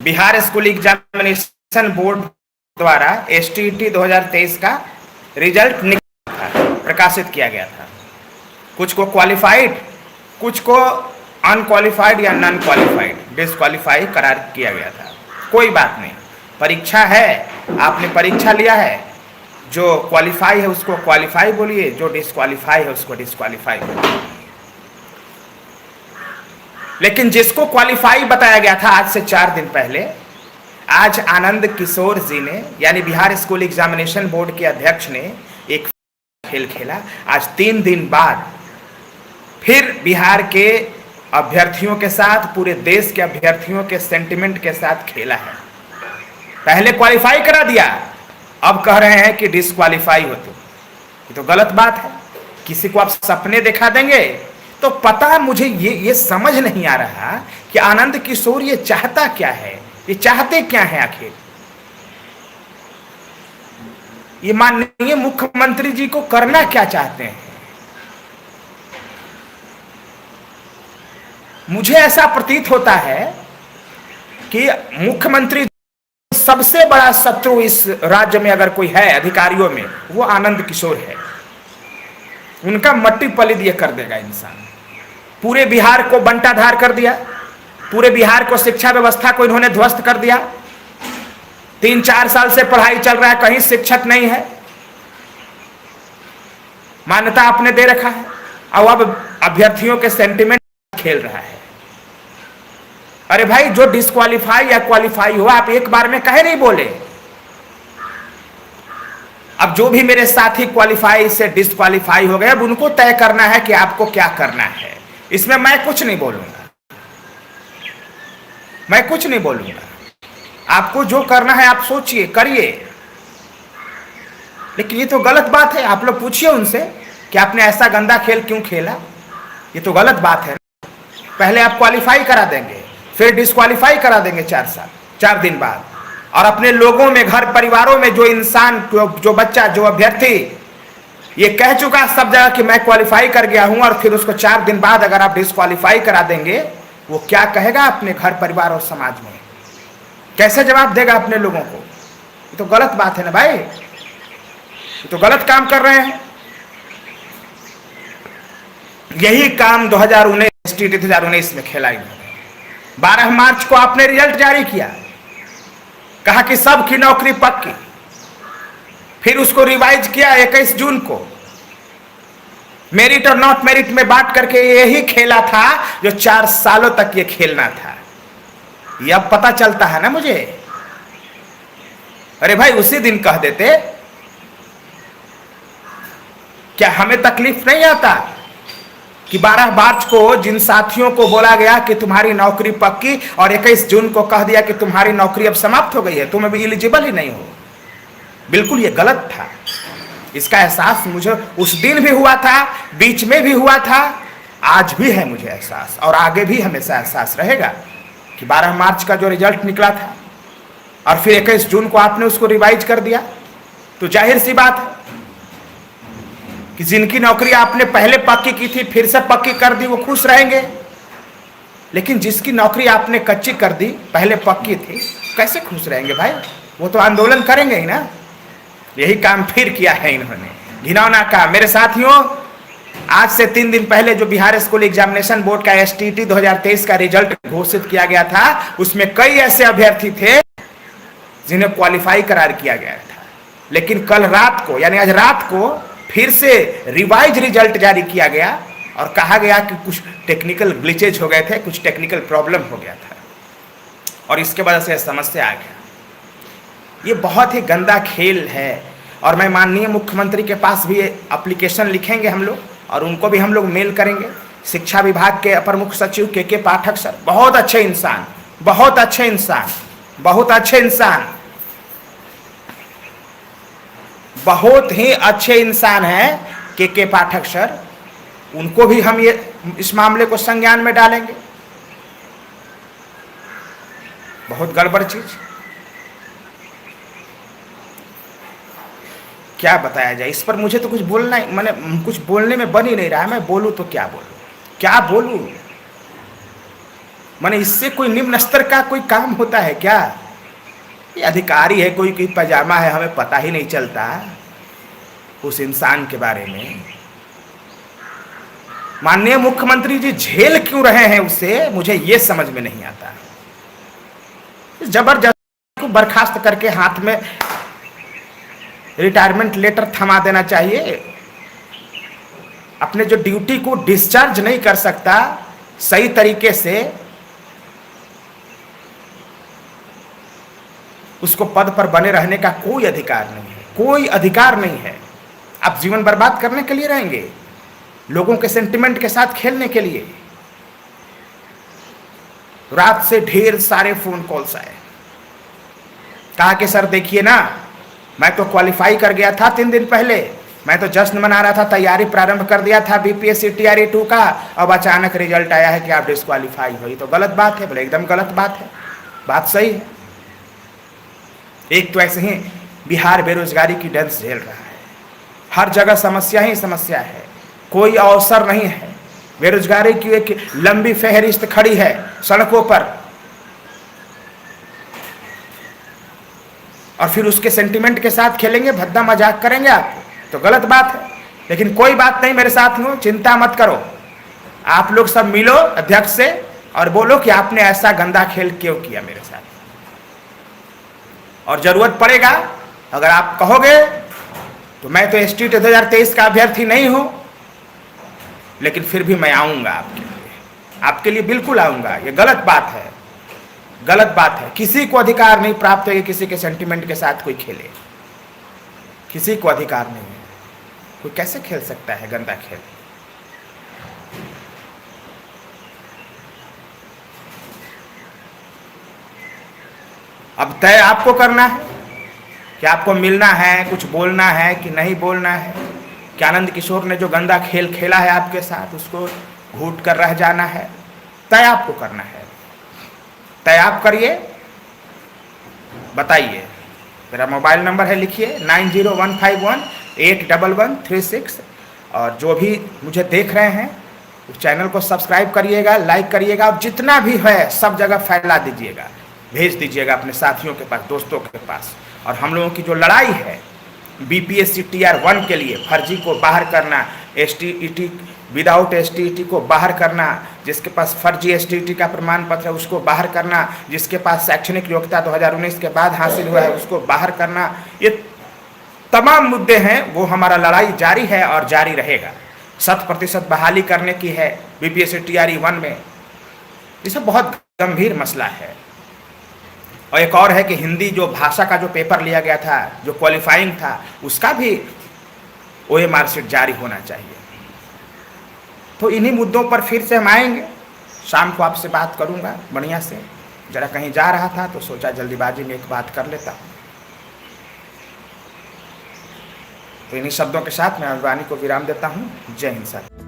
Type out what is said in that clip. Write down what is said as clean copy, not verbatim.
Bihar school examination board द्वारा STET 2023 का result प्रकाशित किया गया था। कुछ को क्वालिफाइड, कुछ को अनक्वालिफाइड या नॉन क्वालिफाइड, डिसक्वालीफाई करार किया गया था। कोई बात नहीं, परीक्षा है, आपने परीक्षा लिया है, जो क्वालिफाई है उसको क्वालिफाई बोलिए, जो डिसक्वालीफाई है उसको डिसक्वालीफाई बोलिए। लेकिन जिसको क्वालिफाई बताया गया था आज से 4 दिन पहले, आज आनंद किशोर जी ने यानी बिहार स्कूल एग्जामिनेशन बोर्ड के अध्यक्ष ने एक खेल खेला। आज 3 दिन बाद फिर बिहार के अभ्यर्थियों के साथ, पूरे देश के अभ्यर्थियों के सेंटिमेंट के साथ खेला है। पहले क्वालिफाई करा दिया, अब कह रहे हैं कि डिसक्वालीफाई हो। तो ये तो गलत बात है। किसी को आप सपने दिखा देंगे तो पता, मुझे ये समझ नहीं आ रहा कि आनंद किशोर ये चाहता क्या है, ये चाहते क्या है आखिर। ये माननीय मुख्यमंत्री जी को करना क्या चाहते हैं। मुझे ऐसा प्रतीत होता है कि मुख्यमंत्री सबसे बड़ा शत्रु इस राज्य में अगर कोई है अधिकारियों में, वो आनंद किशोर है। उनका मट्टी पलिद ये कर देगा इंसान। पूरे बिहार को बंटाधार कर दिया, पूरे बिहार को शिक्षा व्यवस्था को इन्होंने ध्वस्त कर दिया। 3-4 साल से पढ़ाई चल रहा है, कहीं शिक्षक नहीं है, मान्यता आपने दे रखा है, और अब अभ्यर्थियों के सेंटिमेंट खेल रहा है। अरे भाई, जो डिस्क्वालीफाई या क्वालिफाई हुआ, आप एक बार में कहे नहीं बोले। अब जो भी मेरे साथी क्वालिफाई से डिस्क्वालीफाई हो गए, अब उनको तय करना है कि आपको क्या करना है। इसमें मैं कुछ नहीं बोलूंगा, मैं कुछ नहीं बोलूंगा। आपको जो करना है आप सोचिए, करिए। लेकिन ये तो गलत बात है। आप लोग पूछिए उनसे कि आपने ऐसा गंदा खेल क्यों खेला। ये तो गलत बात है। पहले आप क्वालिफाई करा देंगे, फिर डिस्क्वालीफाई करा देंगे 4 दिन बाद, और अपने लोगों में, घर परिवारों में जो इंसान, जो बच्चा, जो अभ्यर्थी ये कह चुका सब जगह कि मैं क्वालिफाई कर गया हूं, और फिर उसको 4 दिन बाद अगर आप डिस्क्वालीफाई करा देंगे, वो क्या कहेगा अपने घर परिवार और समाज में, कैसे जवाब देगा अपने लोगों को। ये तो गलत बात है ना भाई, ये तो गलत काम कर रहे हैं। यही काम 2019 में खेला इन्होंने। 12 मार्च को आपने रिजल्ट जारी किया, कहा कि सबकी नौकरी पक्की। फिर उसको रिवाइज किया 21 जून को, मेरिट और नॉट मेरिट में बांट करके। यही खेला था जो 4 सालों तक ये खेलना था। ये अब पता चलता है ना मुझे। अरे भाई, उसी दिन कह देते, क्या हमें तकलीफ नहीं आता कि 12 मार्च को जिन साथियों को बोला गया कि तुम्हारी नौकरी पक्की, और 21 जून को कह दिया कि तुम्हारी नौकरी अब समाप्त हो गई है, तुम अभी एलिजिबल ही नहीं हो। बिल्कुल ये गलत था। इसका एहसास मुझे उस दिन भी हुआ था, बीच में भी हुआ था, आज भी है मुझे एहसास, और आगे भी हमेशा एहसास रहेगा कि 12 मार्च का जो रिजल्ट निकला था और फिर 21 जून को आपने उसको रिवाइज कर दिया, तो जाहिर सी बात है कि जिनकी नौकरी आपने पहले पक्की की थी, फिर से पक्की कर दी, वो खुश रहेंगे। लेकिन जिसकी नौकरी आपने कच्ची कर दी, पहले पक्की थी, कैसे खुश रहेंगे भाई। वो तो आंदोलन करेंगे ही ना। यही काम फिर किया है इन्होंने, घिनौना काम। मेरे साथियों, आज से 3 दिन पहले जो बिहार स्कूल एग्जामिनेशन बोर्ड का एसटीईटी 2023 का रिजल्ट घोषित किया गया था, उसमें कई ऐसे अभ्यर्थी थे जिन्हें क्वालिफाई करार किया गया था। लेकिन कल रात को, यानी आज रात को, फिर से रिवाइज रिजल्ट जारी किया गया और कहा गया कि कुछ टेक्निकल ग्लिचेज हो गए थे, कुछ टेक्निकल प्रॉब्लम हो गया था, और इसके वजह से समस्या आ गया। ये बहुत ही गंदा खेल है, और मैं माननीय मुख्यमंत्री के पास भी एप्लीकेशन लिखेंगे हम लोग, और उनको भी हम लोग मेल करेंगे। शिक्षा विभाग के अपर मुख्य सचिव के पाठक सर, बहुत अच्छे इंसान, बहुत अच्छे इंसान, बहुत अच्छे इंसान, बहुत ही अच्छे इंसान हैं के पाठक सर। उनको भी हम ये इस मामले को संज्ञान में डालेंगे। बहुत गड़बड़ चीज, क्या बताया जाए इस पर। मुझे तो कुछ बोलना, मैंने कुछ बोलने में बन ही नहीं रहा है। मैं बोलूं तो क्या बोलूं, क्या बोलूं। माने इससे कोई निम्न स्तर का कोई काम होता है क्या? ये अधिकारी है, कोई कोई पजामा है, हमें पता ही नहीं चलता उस इंसान के बारे में। माननीय मुख्यमंत्री जी झेल क्यों रहे हैं उसे, मुझे ये समझ में नहीं आता। जबरदस्ती को बर्खास्त करके हाथ में रिटायरमेंट लेटर थमा देना चाहिए। अपने जो ड्यूटी को डिस्चार्ज नहीं कर सकता सही तरीके से, उसको पद पर बने रहने का कोई अधिकार नहीं है, कोई अधिकार नहीं है। आप जीवन बर्बाद करने के लिए रहेंगे, लोगों के सेंटिमेंट के साथ खेलने के लिए। रात से ढेर सारे फोन कॉल्स आए, कहा कि सर देखिए ना, मैं तो क्वालिफाई कर गया था 3 दिन पहले, मैं तो जश्न मना रहा था, तैयारी प्रारंभ कर दिया था बीपीएससी टीआरई 2 का, अब अचानक रिजल्ट आया है कि आप डिस्क्वालीफाई हुई। तो गलत बात है। बोले एकदम गलत बात है, बात सही है। एक तो ऐसे ही बिहार बेरोजगारी की डंस झेल रहा है, हर जगह समस्या ही समस्या है, कोई अवसर नहीं है। बेरोजगारी की एक लंबी फहरिस्त खड़ी है सड़कों पर, और फिर उसके सेंटिमेंट के साथ खेलेंगे, भद्दा मजाक करेंगे आप, तो गलत बात है। लेकिन कोई बात नहीं, मेरे साथ हो, चिंता मत करो। आप लोग सब मिलो अध्यक्ष से और बोलो कि आपने ऐसा गंदा खेल क्यों किया मेरे साथ, और जरूरत पड़ेगा अगर आप कहोगे तो मैं तो एसटी 2023 का अभ्यर्थी नहीं हूं, लेकिन फिर भी मैं आऊंगा आपके लिए बिल्कुल आऊंगा। ये गलत बात है, गलत बात है। किसी को अधिकार नहीं प्राप्त है कि किसी के सेंटिमेंट के साथ कोई खेले, किसी को अधिकार नहीं है। कोई कैसे खेल सकता है गंदा खेल? अब तय आपको करना है कि आपको मिलना है, कुछ बोलना है कि नहीं बोलना है। कि आनंद किशोर ने जो गंदा खेल खेला है आपके साथ, उसको घूट कर रह जाना है, तय आपको करना है। तय आप करिए, बताइए। मेरा मोबाइल नंबर है, लिखिए 9015181136। और जो भी मुझे देख रहे हैं उस चैनल को सब्सक्राइब करिएगा, लाइक करिएगा, और जितना भी है सब जगह फैला दीजिएगा, भेज दीजिएगा अपने साथियों के पास, दोस्तों के पास। और हम लोगों की जो लड़ाई है बीपीएससी टीआर 1 के लिए, फर्जी को बाहर करना, एसटीईटी विदाउट एसटीईटी को बाहर करना, जिसके पास फर्जी एसटीईटी का प्रमाण पत्र है उसको बाहर करना, जिसके पास शैक्षणिक योग्यता 2019 के बाद हासिल हुआ है उसको बाहर करना, ये तमाम मुद्दे हैं। वो हमारा लड़ाई जारी है और जारी रहेगा। 100% बहाली करने की है बीपीएससी टीआरई 1 में। ये सब बहुत गंभीर मसला है। और एक और है कि हिंदी जो भाषा का जो पेपर लिया गया था, जो क्वालिफाइंग था, उसका भी ओएमआर शीट जारी होना चाहिए। तो इन्हीं मुद्दों पर फिर से हम आएंगे। शाम को आपसे बात करूंगा बढ़िया से। जरा कहीं जा रहा था तो सोचा जल्दीबाजी में एक बात कर लेता हूँ। तो इन्हीं शब्दों के साथ मैं वाणी को विराम देता हूँ। जय हिंद सर।